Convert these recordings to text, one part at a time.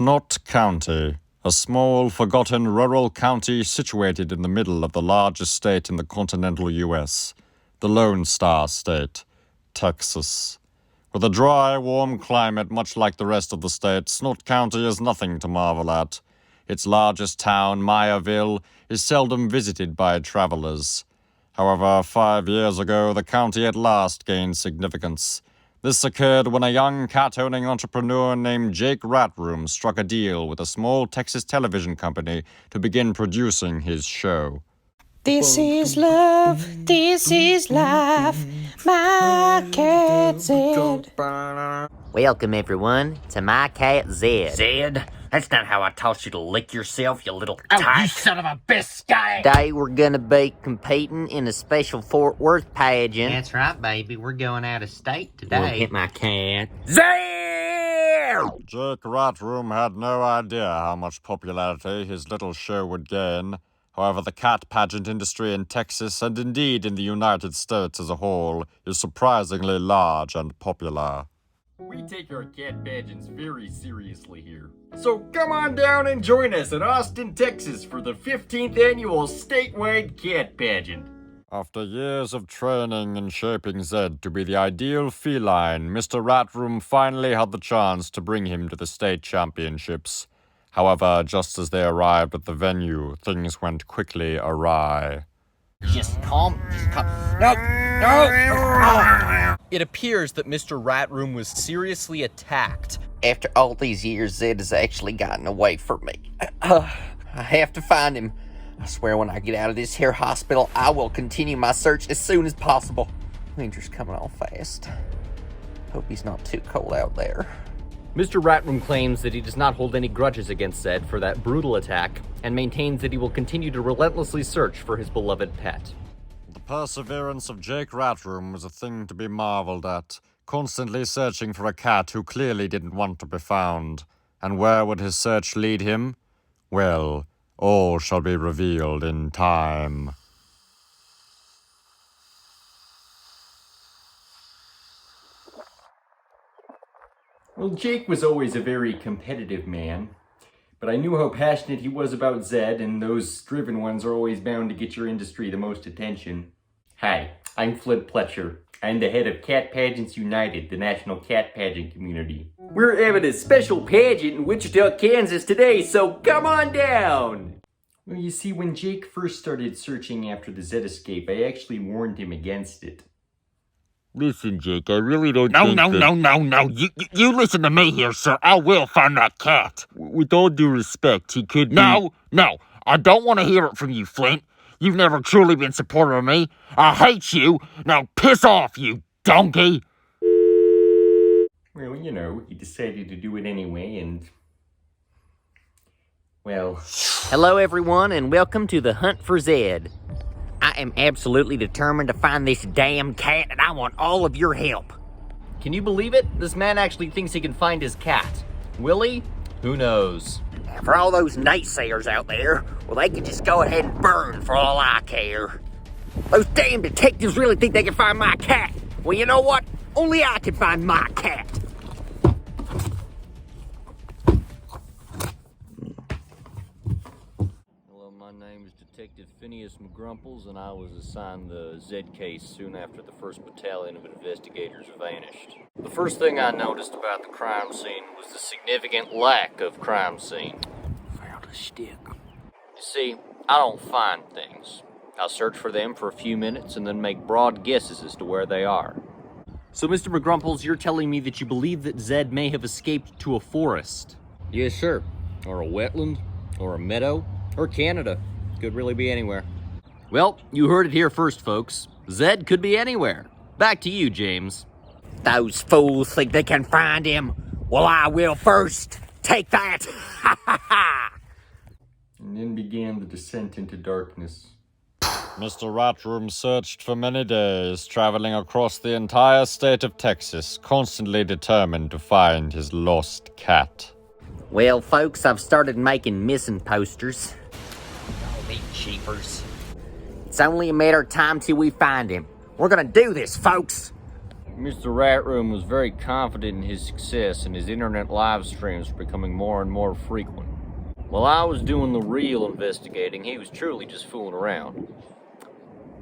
Snot County, a small, forgotten rural county situated in the middle of the largest state in the continental U.S., the Lone Star State, Texas. With a dry, warm climate much like the rest of the state, Snot County is nothing to marvel at. Its largest town, Mayerville, is seldom visited by travelers. However, 5 years ago, the county at last gained significance. This occurred when a young cat-owning entrepreneur named Jake Ratroom struck a deal with a small Texas television company to begin producing his show. This is love, this is life, my Cat Zed. Welcome, everyone, to my Cat Zed. Zed? That's not how I taught you to lick yourself, you little tyke. You son of a biscuit! Today we're gonna be competing in a special Fort Worth pageant. That's right, baby. We're going out of state today. We'll hit my cat. Zed! Jake Ratroom had no idea how much popularity his little show would gain. However, the cat pageant industry in Texas, and indeed in the United States as a whole, is surprisingly large and popular. We take our cat pageants very seriously here. So come on down and join us in Austin, Texas for the 15th annual statewide cat pageant. After years of training and shaping Zed to be the ideal feline, Mr. Ratroom finally had the chance to bring him to the state championships. However, just as they arrived at the venue, things went quickly awry. Just calm. No! It appears that Mr. Ratroom was seriously attacked. After all these years, Zed has actually gotten away from me. I have to find him. I swear when I get out of this here hospital, I will continue my search as soon as possible. Winter's coming on fast. Hope he's not too cold out there. Mr. Ratroom claims that he does not hold any grudges against Zed for that brutal attack, and maintains that he will continue to relentlessly search for his beloved pet. The perseverance of Jake Ratroom was a thing to be marveled at, constantly searching for a cat who clearly didn't want to be found. And where would his search lead him? Well, all shall be revealed in time. Well, Jake was always a very competitive man, but I knew how passionate he was about Zed, and those driven ones are always bound to get your industry the most attention. Hi, I'm Flint Pletcher. I'm the head of Cat Pageants United, the national cat pageant community. We're having a special pageant in Wichita, Kansas today, so come on down! Well, you see, when Jake first started searching after the Zed escape, I actually warned him against it. Listen, Jake, I really don't think No. You listen to me here, sir. I will find that cat. With all due respect, he could be... No, I don't want to hear it from you, Flint. You've never truly been supportive of me. I hate you. Now piss off, you donkey. Well, you know, he decided to do it anyway, and... well... Hello, everyone, and welcome to the Hunt for Zed. I am absolutely determined to find this damn cat, and I want all of your help. Can you believe it? This man actually thinks he can find his cat. Will he? Who knows? Now, for all those naysayers out there, well, they can just go ahead and burn for all I care. Those damn detectives really think they can find my cat. Well, you know what? Only I can find my cat. My name is Detective Phineas McGrumples, and I was assigned the Zed case soon after the 1st Battalion of investigators vanished. The first thing I noticed about the crime scene was the significant lack of crime scene. Found a stick. You see, I don't find things. I search for them for a few minutes and then make broad guesses as to where they are. So, Mr. McGrumples, you're telling me that you believe that Zed may have escaped to a forest? Yes, sir. Or a wetland, or a meadow, or Canada. Could really be anywhere. Well, you heard it here first, folks. Zed could be anywhere. Back to you, James. Those fools think they can find him. Well, I will first. Take that. Ha ha ha. And then began the descent into darkness. Mr. Ratroom searched for many days, traveling across the entire state of Texas, constantly determined to find his lost cat. Well, folks, I've started making missing posters. Oh, these cheapers. It's only a matter of time till we find him. We're gonna do this, folks. Mr. Ratroom was very confident in his success, and his internet live streams were becoming more and more frequent. While I was doing the real investigating, he was truly just fooling around.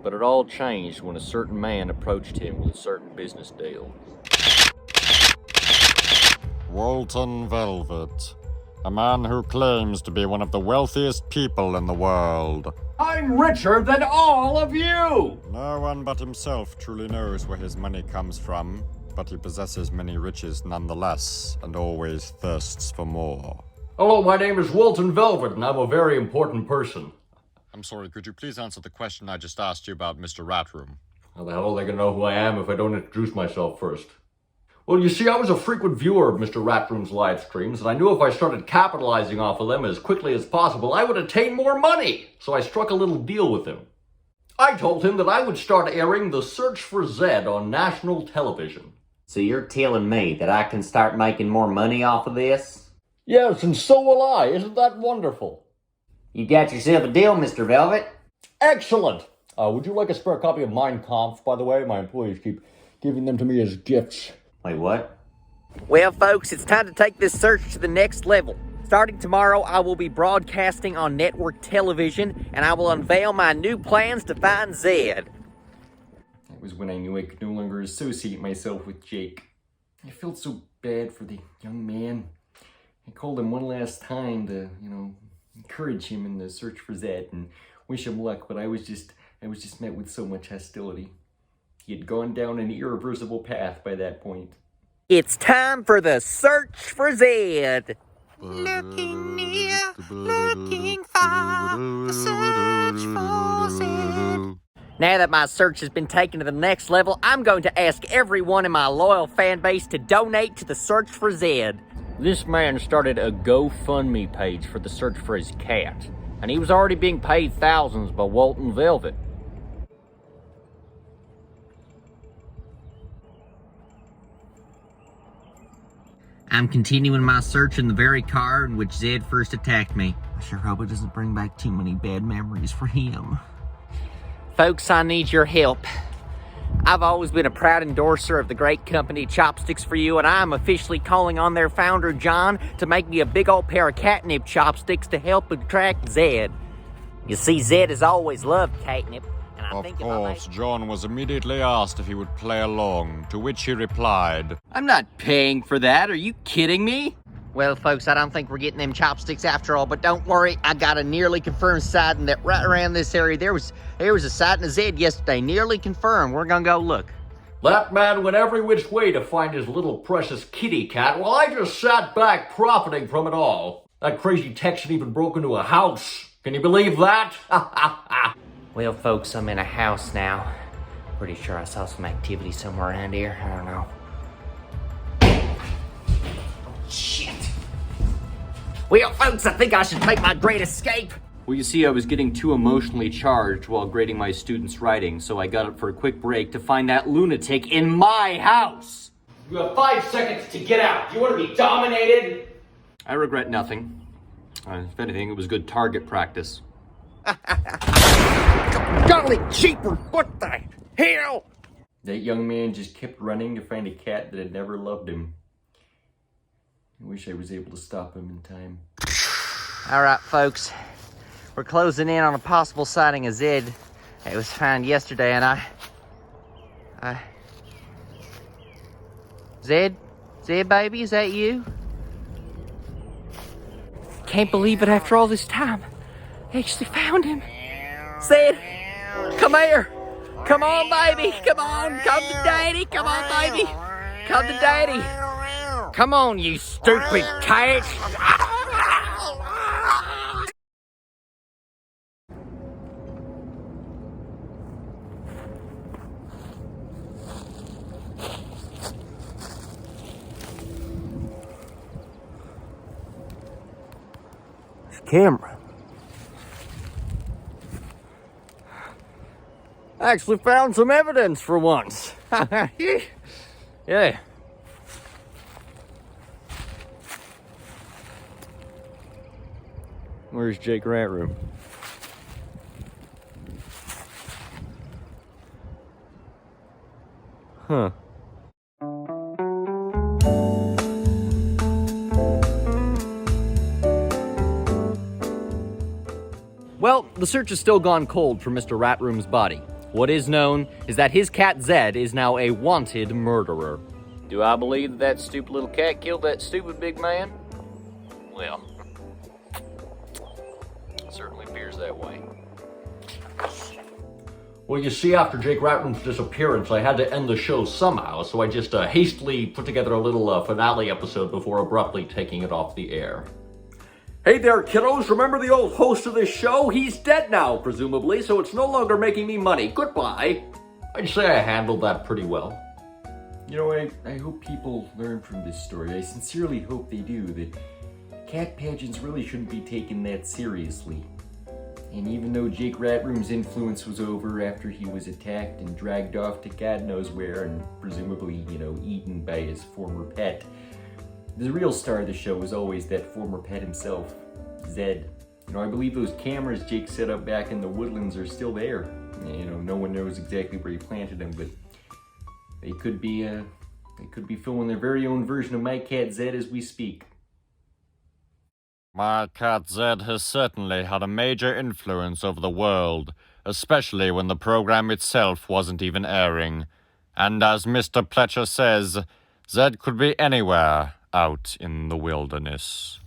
But it all changed when a certain man approached him with a certain business deal. Walton Velvet, a man who claims to be one of the wealthiest people in the world. I'm richer than all of you! No one but himself truly knows where his money comes from, but he possesses many riches nonetheless, and always thirsts for more. Hello, my name is Walton Velvet, and I'm a very important person. I'm sorry, could you please answer the question I just asked you about Mr. Ratroom? How the hell are they gonna know who I am if I don't introduce myself first? Well, you see, I was a frequent viewer of Mr. Ratroom's live streams, and I knew if I started capitalizing off of them as quickly as possible, I would attain more money. So I struck a little deal with him. I told him that I would start airing The Search for Zed on national television. So you're telling me that I can start making more money off of this? Yes, and so will I. Isn't that wonderful? You got yourself a deal, Mr. Velvet. Excellent! Would you like a spare copy of Mein Kampf, by the way? My employees keep giving them to me as gifts. Wait, what? Well, folks, it's time to take this search to the next level. Starting tomorrow, I will be broadcasting on network television, and I will unveil my new plans to find Zed. That was when I knew I could no longer associate myself with Jake. I felt so bad for the young man. I called him one last time to, encourage him in the search for Zed and wish him luck, but I was just met with so much hostility. He had gone down an irreversible path by that point. It's time for the search for Zed. Looking near, looking far, the search for Zed. Now that my search has been taken to the next level, I'm going to ask everyone in my loyal fan base to donate to the search for Zed. This man started a GoFundMe page for the search for his cat, and he was already being paid thousands by Walton Velvet. I'm continuing my search in the very car in which Zed first attacked me. I sure hope it doesn't bring back too many bad memories for him. Folks, I need your help. I've always been a proud endorser of the great company Chopsticks for You, and I'm officially calling on their founder, John, to make me a big old pair of catnip chopsticks to help attract Zed. You see, Zed has always loved catnip, and I Of think course, John was immediately asked if he would play along, to which he replied, I'm not paying for that. Are you kidding me? Well, folks, I don't think we're getting them chopsticks after all, but don't worry, I got a nearly confirmed sighting that right around this area, there was a sighting of Zed yesterday, nearly confirmed. We're gonna go look. That man went every which way to find his little precious kitty cat, while I just sat back profiting from it all. That crazy Texan even broke into a house. Can you believe that? Well, folks, I'm in a house now. Pretty sure I saw some activity somewhere around here. I don't know. Shit. Well, folks, I think I should make my great escape. Well, you see, I was getting too emotionally charged while grading my students' writing, so I got up for a quick break to find that lunatic in my house. You have 5 seconds to get out. You want to be dominated? I regret nothing. If anything, it was good target practice. Golly jeepers, what the hell? That young man just kept running to find a cat that had never loved him. I wish I was able to stop him in time. All right, folks. We're closing in on a possible sighting of Zed. It was found yesterday, and I... Zed? Zed, baby, is that you? Can't believe it after all this time. I actually found him. Zed, come here. Come on, baby. Come on. Come to daddy. Come on, baby. Come to daddy. Come on, you stupid cat. Camera. I actually found some evidence for once. Yeah. Where's Jake Ratroom? Huh. Well, the search has still gone cold for Mr. Ratroom's body. What is known is that his cat Zed is now a wanted murderer. Do I believe that stupid little cat killed that stupid big man? Well, it certainly appears that way. Well, you see, after Jake Ratroom's disappearance, I had to end the show somehow, so I just hastily put together a little finale episode before abruptly taking it off the air. Hey there, kiddos, remember the old host of this show? He's dead now, presumably, so it's no longer making me money. Goodbye. I'd say I handled that pretty well. You know, I hope people learn from this story. I sincerely hope they do, that cat pageants really shouldn't be taken that seriously. And even though Jake Ratroom's influence was over after he was attacked and dragged off to God knows where and presumably, eaten by his former pet, the real star of the show was always that former pet himself, Zed. I believe those cameras Jake set up back in the woodlands are still there. No one knows exactly where he planted them, but they could be filming their very own version of My Cat Zed as we speak. My Cat Zed has certainly had a major influence over the world, especially when the program itself wasn't even airing. And as Mr. Pletcher says, Zed could be anywhere out in the wilderness.